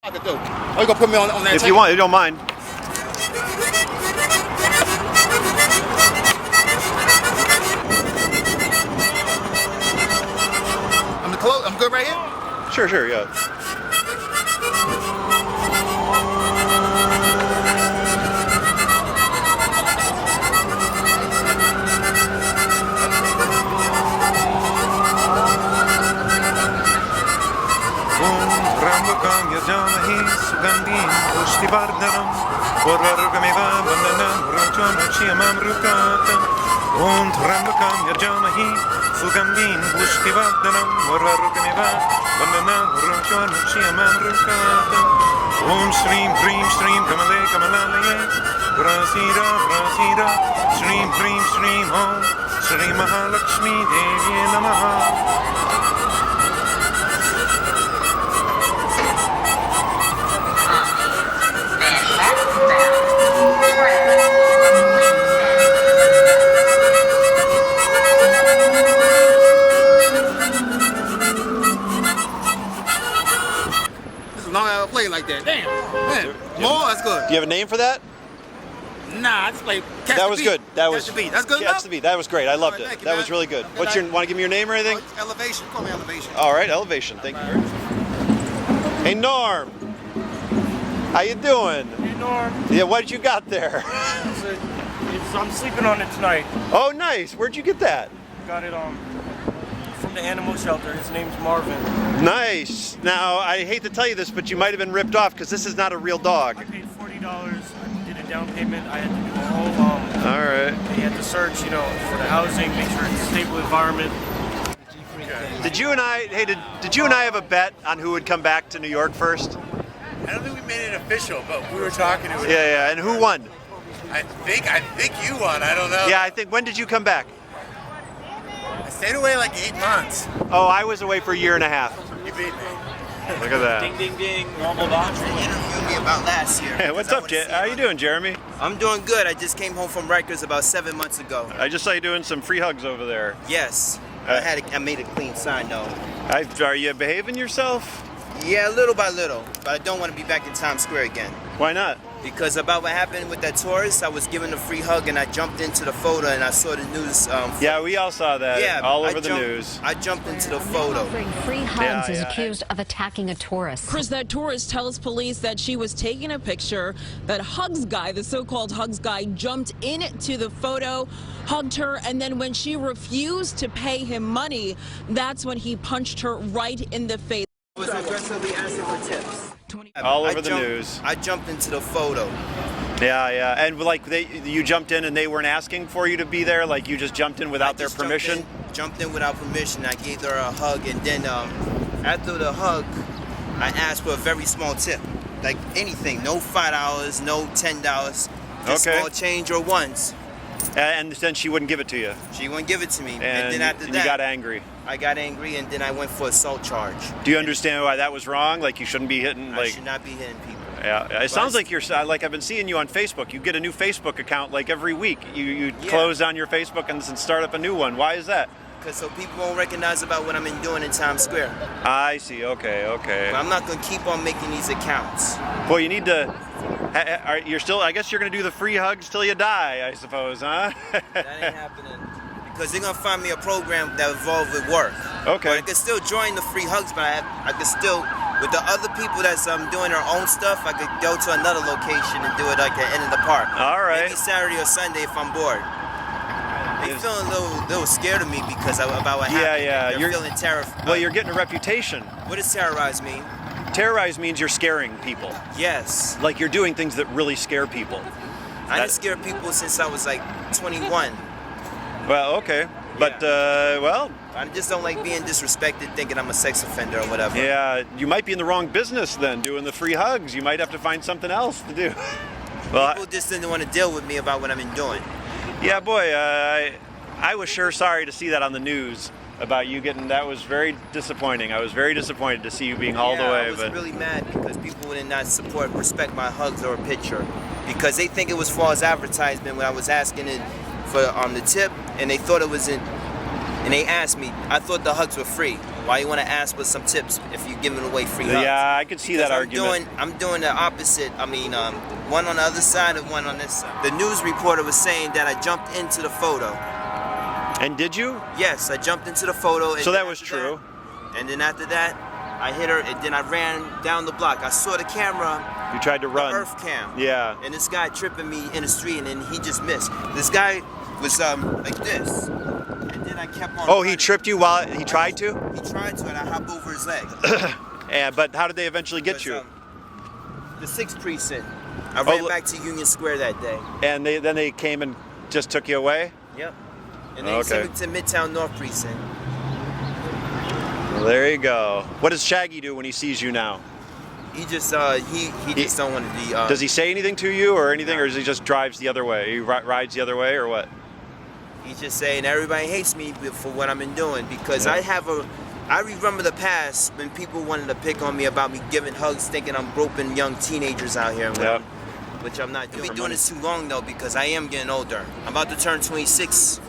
I could do. Or you gonna put me on that If tape? you want, you don't mind. I'm good right here? Sure, yeah. Om Shrim Shrim Shrim Kamale Kamalalaye Brasira Brasira Shrim Shrim Shrim Om Shri Mahalakshmi Devi Namaha. Long I play like that. Damn. Man. More, that's good. Do you have a name for that? Nah, I just play Catch That the was Beat. good. That Catch was the Beat. That's good Catch enough? the Beat. That was great. I loved All right, it. thank you, That man. was really good. Okay, Want to give me your name or anything? Oh, Elevation. Call me Elevation. All right, Elevation. Thank you. Hey, Norm. How you doing? Hey Norm, Yeah, what you got there? I'm sleeping on it tonight. Oh, nice. Where'd you get that? Got it from the animal shelter. His name's Marvin. Nice. Now, I hate to tell you this, but you might have been ripped off because this is not a real dog. I paid $40. I did a down payment. I had to do a whole All right. They had to search, for the housing, make sure it's a stable environment. Did you and I have a bet on who would come back to New York first? I don't think we made it official, but we were talking to it. Yeah. And who won? I think you won. I don't know. Yeah, I think. When did you come back? I stayed away like 8 months. Oh, I was away for a year and a half. You beat me. Look at that. Ding, ding, ding. Normal box. They interviewed me about last year. Hey, what's up, How you doing, Jeremy? I'm doing good. I just came home from Rikers about 7 months ago. I just saw you doing some free hugs over there. Yes. I made a clean sign though. Are you behaving yourself? Yeah, little by little. But I don't want to be back in Times Square again. Why not? Because about what happened with that tourist, I was given a free hug and I jumped into the photo and I saw the news. Yeah, we all saw that. Yeah, all over the news. I jumped into the photo. Offering free hugs is accused of attacking a tourist. Chris, that tourist tells police that she was taking a picture. That Hugs guy, the so-called Hugs guy, jumped into the photo, hugged her, and then when she refused to pay him money, that's when he punched her right in the face. I was aggressively asking for tips. All over the news. I jumped into the photo. Yeah. And like you jumped in and they weren't asking for you to be there? Like you just jumped in without their permission? Jumped in without permission. I gave her a hug and then after the hug, I asked for a very small tip. Like anything, no $5, no $10, just small change or ones. And then she wouldn't give it to you? She wouldn't give it to me. And then after that, you got angry? I got angry and then I went for assault charge. Do you understand why that was wrong? Like you shouldn't be hitting I should not be hitting people. Yeah, it sounds like you're like I've been seeing you on Facebook. You get a new Facebook account like every week. You close down your Facebook and start up a new one. Why is that? Because so people won't recognize about what I'm doing in Times Square. I see. Okay. But I'm not going to keep on making these accounts. Well, you need to. You're still. I guess you're going to do the free hugs till you die. I suppose, huh? That ain't happening. Because they're going to find me a program that involves with work. Okay. But I can still join the free hugs, but I can still, with the other people that's doing their own stuff, I could go to another location and do it like at the end of the park. All right. Maybe Saturday or Sunday if I'm bored. They feeling a little scared of me because about what happened. Yeah. They're feeling terrified. Well, you're getting a reputation. What does terrorize mean? Terrorize means you're scaring people. Yes. Like you're doing things that really scare people. I didn't scare people since I was like 21. Well, okay. But, well... I just don't like being disrespected thinking I'm a sex offender or whatever. Yeah, you might be in the wrong business then, doing the free hugs. You might have to find something else to do. Well, people just didn't want to deal with me about what I've been doing. Yeah, boy, I was sure sorry to see that on the news about you getting... That was very disappointing. I was very disappointed to see you being hauled away. I was really mad because people did not respect my hugs or a picture. Because they think it was false advertisement when I was asking it for the tip, and they thought it was in... And they asked me, I thought the hugs were free. Why you want to ask for some tips if you're giving away free hugs? Yeah, I could see that argument. I'm doing the opposite. I mean, one on the other side and one on this side. The news reporter was saying that I jumped into the photo. And did you? Yes, I jumped into the photo. And so that was true. And then after that, I hit her, and then I ran down the block. I saw the camera. You tried to run. The Earth cam. Yeah. And this guy tripping me in the street, and then he just missed. This guy was like this, and then I kept on. Oh, running. He tripped you while he tried to? He tried to, and I hopped over his leg. Yeah, but how did they eventually get you? The 6th precinct. I ran back to Union Square that day. And then they came and just took you away? Yep. And then he sent me to Midtown North Precinct. Well, there you go. What does Shaggy do when he sees you now? He just he just don't want to be. Does he say anything to you or anything, or does he just drives the other way? He rides the other way, or what? He's just saying everybody hates me for what I've been doing because I remember the past when people wanted to pick on me about me giving hugs, thinking I'm groping young teenagers out here. Yep. Which I'm not doing. I've been doing this too long though because I am getting older. I'm about to turn 26.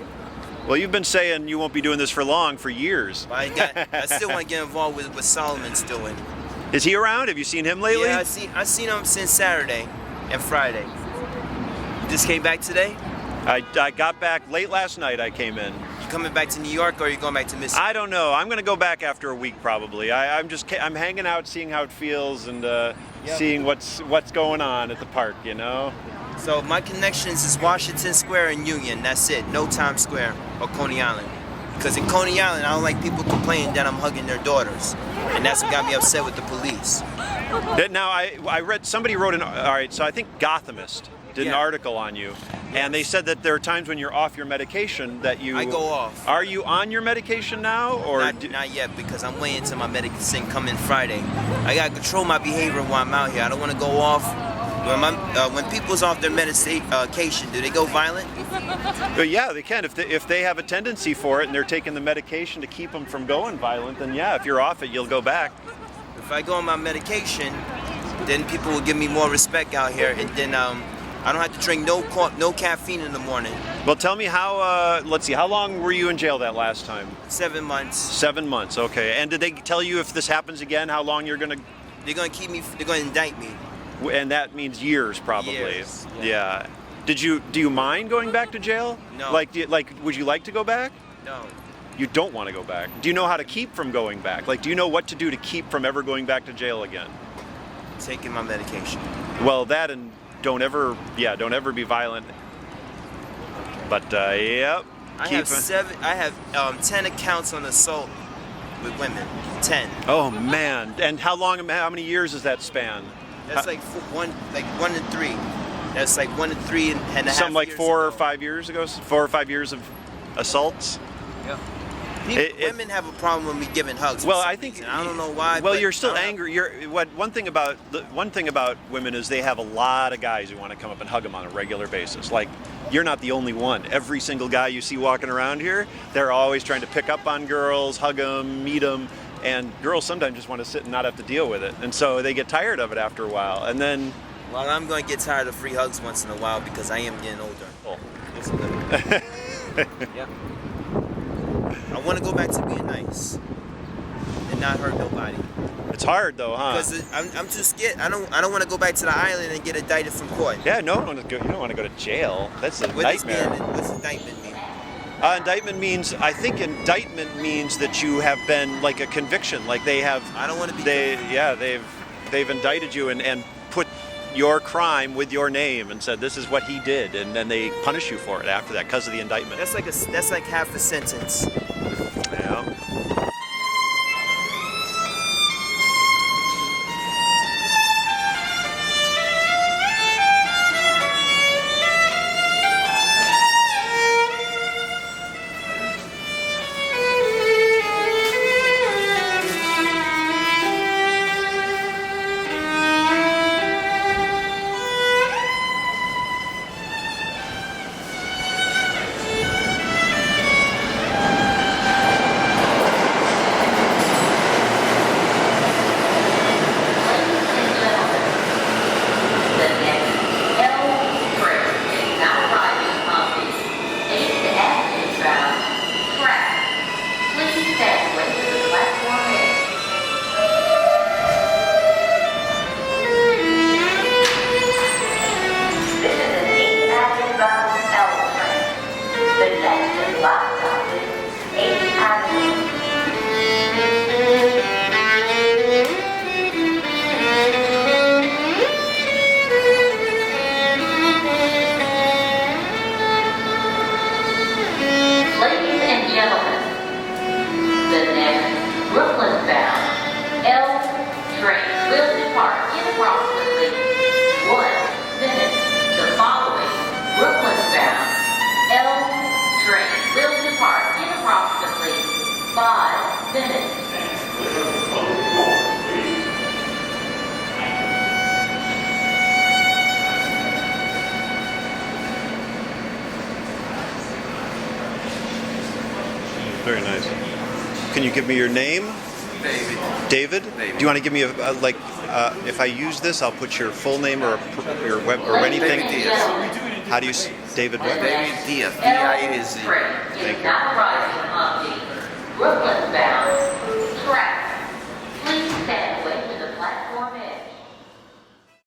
Well, you've been saying you won't be doing this for long, for years. I still want to get involved with what Solomon's doing. Is he around? Have you seen him lately? Yeah, I've seen him since Saturday and Friday. You just came back today? I got back late last night. I came in. You coming back to New York or are you going back to Mississippi? I don't know. I'm going to go back after a week probably. I'm hanging out, seeing how it feels, and seeing what's going on at the park. You know. So my connections is Washington Square and Union. That's it. No Times Square or Coney Island. Because in Coney Island, I don't like people complaining that I'm hugging their daughters, and that's what got me upset with the police. Now I read somebody wrote all right. So I think Gothamist did an article on you, and they said that there are times when you're off your medication that you. I go off. Are you on your medication now, or not yet? Because I'm waiting till my medicine come in Friday. I gotta control my behavior while I'm out here. I don't want to go off. When people's off their medication, do they go violent? But yeah, they can. If they have a tendency for it and they're taking the medication to keep them from going violent, then yeah, if you're off it, you'll go back. If I go on my medication, then people will give me more respect out here, and then I don't have to drink no caffeine in the morning. Well, tell me how. Let's see. How long were you in jail that last time? 7 months. 7 months. Okay. And did they tell you if this happens again, how long you're gonna? They're gonna keep me. They're gonna indict me. And that means years, probably. Years, yeah. Do you mind going back to jail? No. Like would you like to go back? No. You don't want to go back. Do you know how to keep from going back? Like, do you know what to do to keep from ever going back to jail again? Taking my medication. Well, that and don't ever be violent. But yep. I have 10 accounts on assault with women. 10. Oh man! And how many years does that span? That's like 1 to 3. That's like 1 to 3 and a half. Something like years 4 or ago. 5 years ago. 4 or 5 years of assaults. Yeah. Women have a problem with me giving hugs. Well, I think I don't know why. Well, you're still angry. One thing about women is they have a lot of guys who want to come up and hug them on a regular basis. Like, you're not the only one. Every single guy you see walking around here, they're always trying to pick up on girls, hug them, meet them. And girls sometimes just want to sit and not have to deal with it. And so they get tired of it after a while. And then... Well, I'm going to get tired of free hugs once in a while because I am getting older. Oh. Just a little. Yeah. I want to go back to being nice and not hurt nobody. It's hard though, huh? Because I'm too scared. I don't want to go back to the island and get indicted from court. Yeah, no, you don't want to go to jail. That's a nightmare. What's indictment mean? Indictment means that you have been like a conviction. Like they have. I don't want to be. They've indicted you and put your crime with your name and said this is what he did, and then they punish you for it after that because of the indictment. That's like half a sentence. Yeah. Can you give me your name? David. David? Do you want to give me if I use this, I'll put your full name or your web or anything? David Diaz. How do you David what? David Diaz. D-I-A-Z. Thank you.